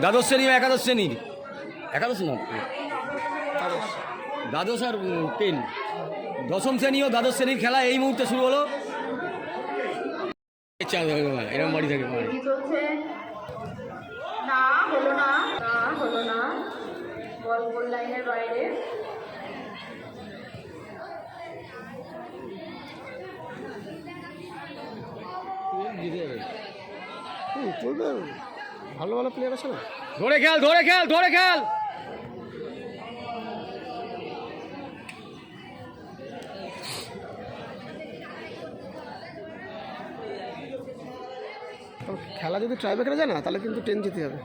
দ্বাদশ শ্রেণী একাদশ শ্রেণীর একাদশ না দ্বাদশ আর 10 দশম শ্রেণী ও দ্বাদশ শ্রেণীর খেলা এই মুহূর্তে শুরু হলো। এরকম বাড়ি থাকে না হলো না, না হলো না, বল গোল লাইনের বাইরে। ভালো ভালো প্লেয়ার আছে না, ধরে খেল ধরে খেল ধরে খেল। খেলা যদি ট্রাইব্রেকারে যায় না তাহলে কিন্তু 10 যেতে হবে।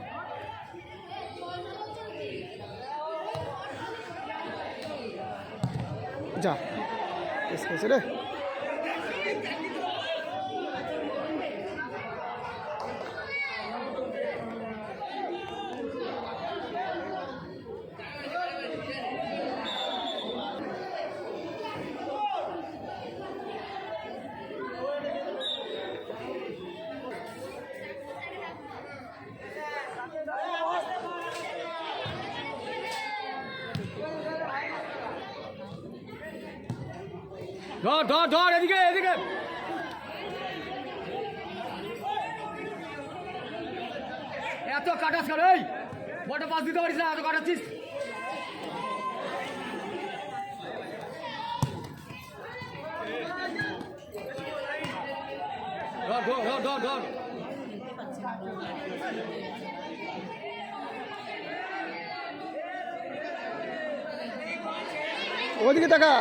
যা এসে রে ধর ধর ধর এদিকে এদিকে। এত কাটাস কর, এই বড় পাস দিতে পারিস না, এত কাটাচ্ছিস। ধর ধর ধর ধর ধর। ওদিকে টাকা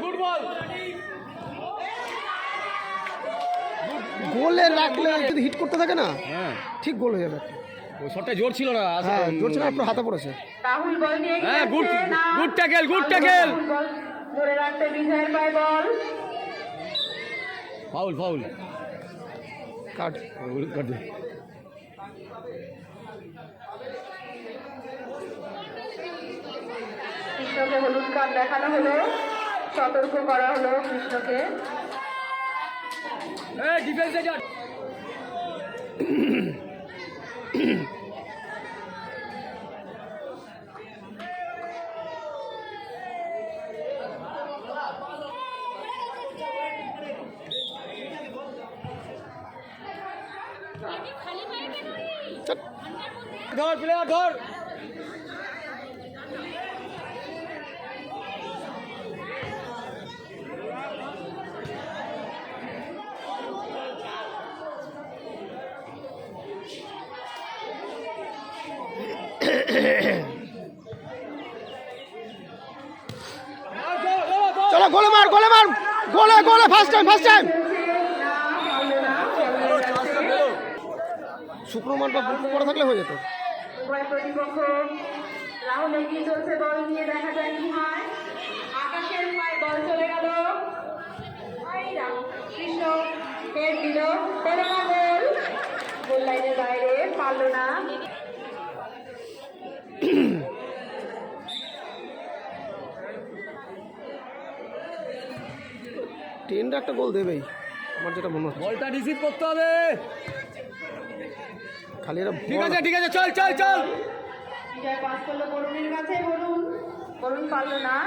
গুড বল। গোলে রাখলে যদি হিট করতে থাকে না, হ্যাঁ ঠিক গোল হয়ে যাবে। ওই শটটা জোর ছিল না, হ্যাঁ জোর ছিল, আপনার হাতে পড়েছে। রাহুল বল নিয়ে হ্যাঁ গুড ট্যাকেল গুড ট্যাকেল। ধরে রাখতে বিজয়ের পায় বল। ফাউল ফাউল কাট কাট দে। কৃষ্ণকে হলুদ কার্ড দেখানো হলো, সতর্ক করা হলো কৃষ্ণকে। এই ডিফেন্সে যা। ধর প্লেয়ার ধর। চলো গোলে মার গোলে মার, গোলে গোলে ফার্স্ট টাইম। শুক্রবার বা বুক পড়ে থাকলে হয়ে যেত। উভয় প্রতিপক্ষ রাহুল এগিয়ে চলছে, বল নিয়ে দেখা যায় কি হয়। আকাশের পায়ে বল চলে গেল, কৃষ্ণ হেড দিল, হলো না গোল, গোল লাইনের বাইরে, পারল না। টেনটা একটা গোল দেবেই, আমার যেটা মনে হচ্ছে। বলটা রিসিভ করতে হবে। খালি এরা ঠিক আছে চল চল চল। বিজয় পাস করলো বরুণের কাছে, বরুণ পারল না।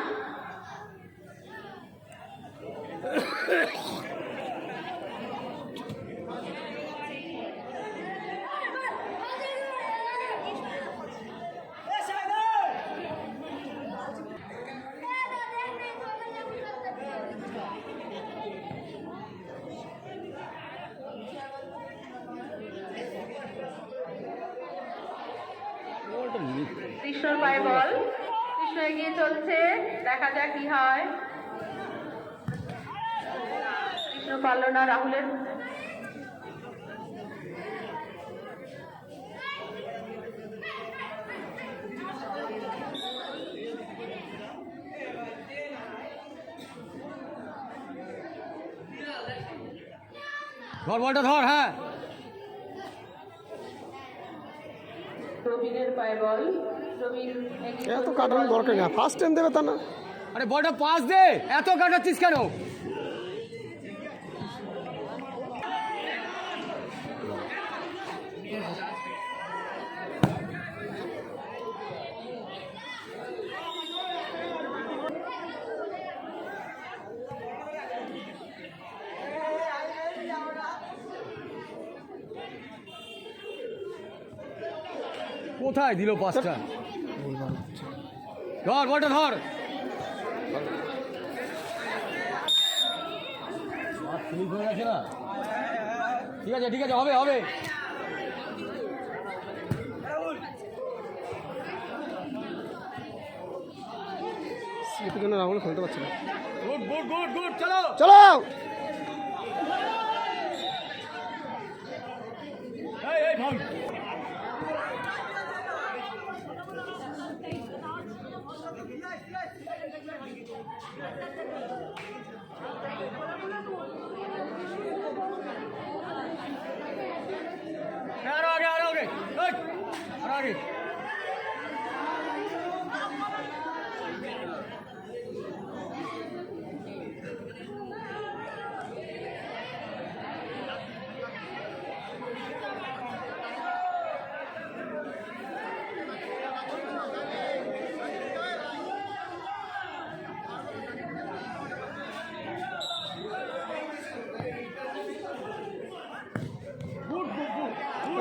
কৃষ্ণর পায়ে বল, কৃষ্ণ এগিয়ে চলছে, দেখা যাক কি হয়। কৃষ্ণ পারল না, রাহুলের ধর বলটা ধর। হ্যাঁ প্রবীণের পায়ে বল, প্রবীণ এত কাটানোর দরকার নেই, ফার্স্ট টাইম দেবে তা না। আরে বলটা পাস দে, এত কাটাচ্ছিস কেন? কোথায় দিল পাঁচটা? ভুলভাল হচ্ছে। ধর বলটা ধর। স্লিপ হয়ে গেছে না? ঠিক আছে ঠিক আছে, হবে হবে। স্লিপের জন্য রাহুল খেলতে পারছে না। গুড গুড গুড গুড, চলো চলো এই এই ফাউল। আরো আগে আরো আগে, এই আরো আগে।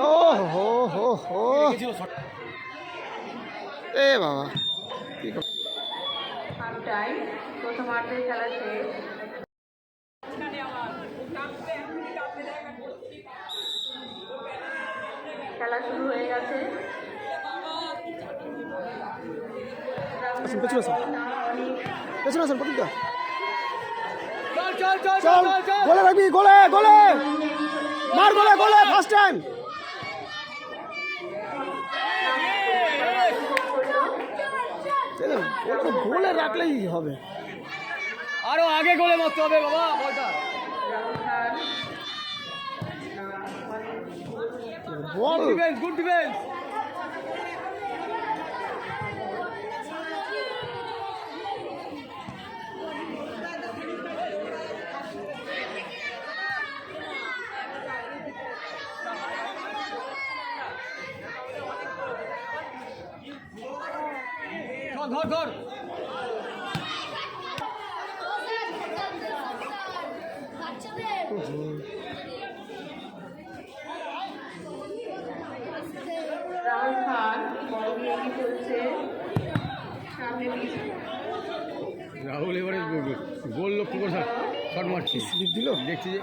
ও হো হো হো এ বাবা কি হাফ টাইম, প্রথমার্ধের খেলা শেষ। খেলা শুরু হয়ে গেছে। আসুন পেছনে আসুন পেছনে আসুন প্রদীপদা চল চল চল চল চল চল। গোলে রাখবি গোলে গোলে মার গোলে গোলে ফার্স্ট টাইম গোলে রাখলেই হবে আরো আগে গোলে মারতে হবে বাবা বলটা। বল ডিফেন্স, গুড ডিফেন্স। ধর ধর। রাহুল খান বল দিয়ে এগিয়ে চলছে সামনে পিছনে। রাহুল এবারে গোল লক্ষ্য করে শট মারছে। স্লিপ দিল দেখছি যে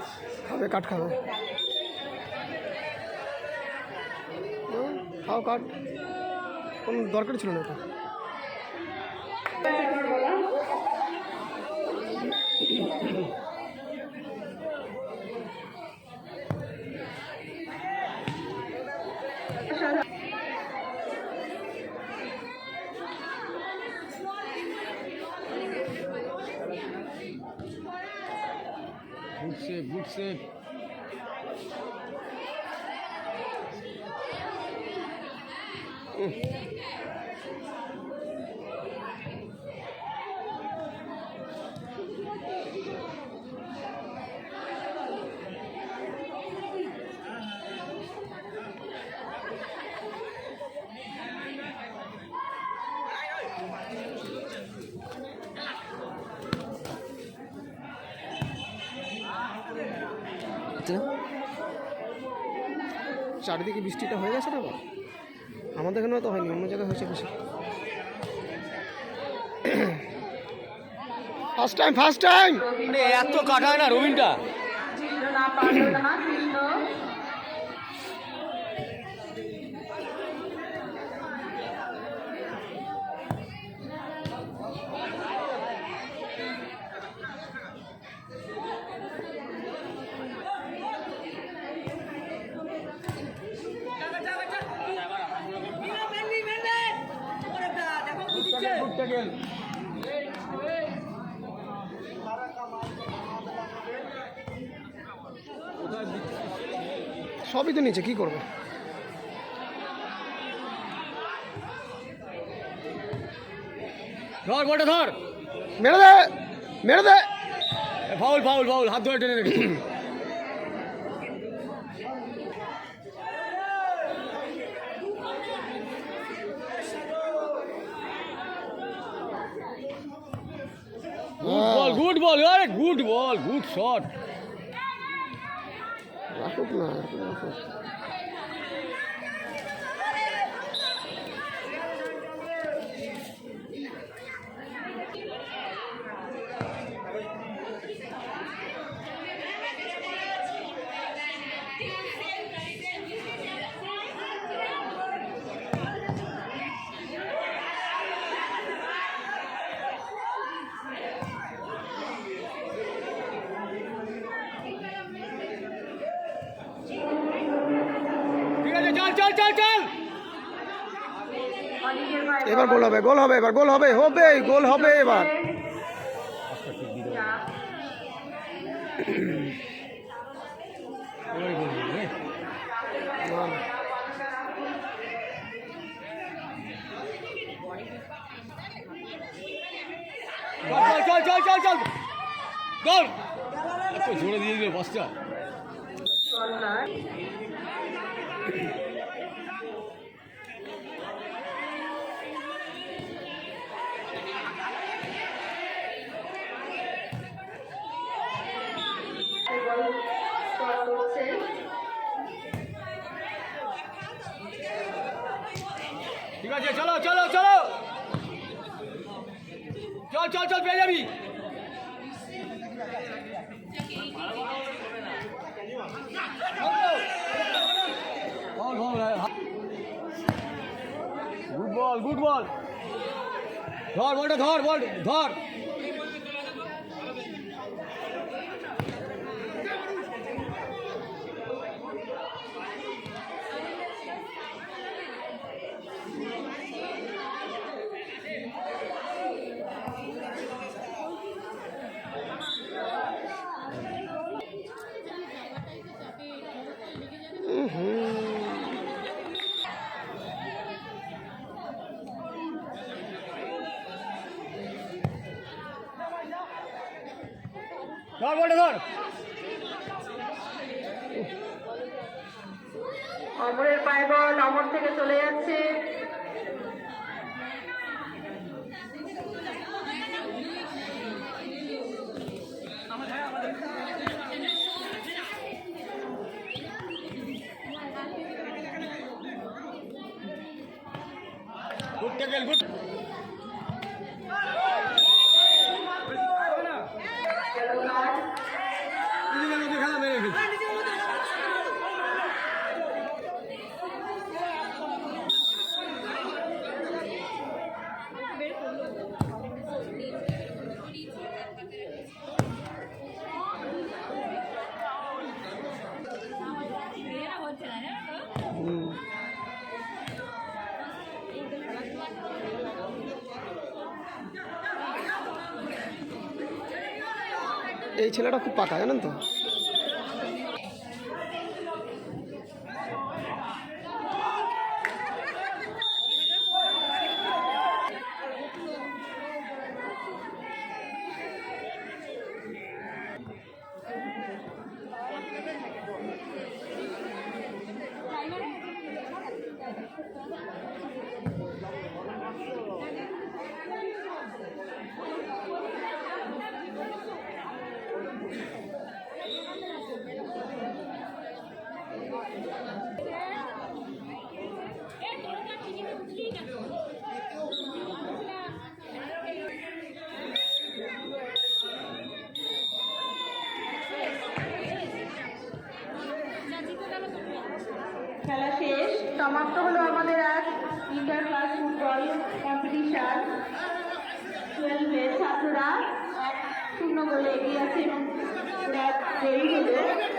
খাবে কাট খাবে খাও কাট কোনো দরকার ছিল না এটা গুড সেভ গুড সেভ। চারিদিকে বৃষ্টিটা হয়ে গেছে না আমাদের এখানে তো হয়নি অন্য জায়গায় হয়েছে বেশি ফার্স্ট টাইম এত কাটায় না রবিনটা। কৃষ্ণ না পারল না কৃষ্ণ। Good tackle. সবই তো নিচে কি করবে ধর বলটা ধর। মেরে দে ফাউল ফাউল ফাউল, হাত ধরে টেনে রেখেছি। গুড বল, আরে গুড বল, গুড শট। রাখুক না রাখুক চল চল চল অনেকের পায়ে এবার গোল হবে, গোল হবে, এবার গোল হবে, হবে গোল হবে এবার। চল চল চল চল চল গোল এত জোরে দিয়ে দিল বসটা কর্নার ঠিক আছে চলো চলো চলো চল চল চল পেয়ে যাবি গুড বল গুড বল ধর বলটা ধর বল ধর ধর বলটা ধর অমরের পায়ে বল অমর থেকে চলে যাচ্ছে গুড ট্যাকল গুড খেলা মেরে রেখেছি এই ছেলেটা খুব পাকা জানেন তো। খেলা শেষ সমাপ্ত হলো আমাদের আজ ইন্টার ক্লাস ফুটবল কম্পিটিশন 12 ছাত্ররা 1-0 গোলে এগিয়ে আছে এবং দেরি হলো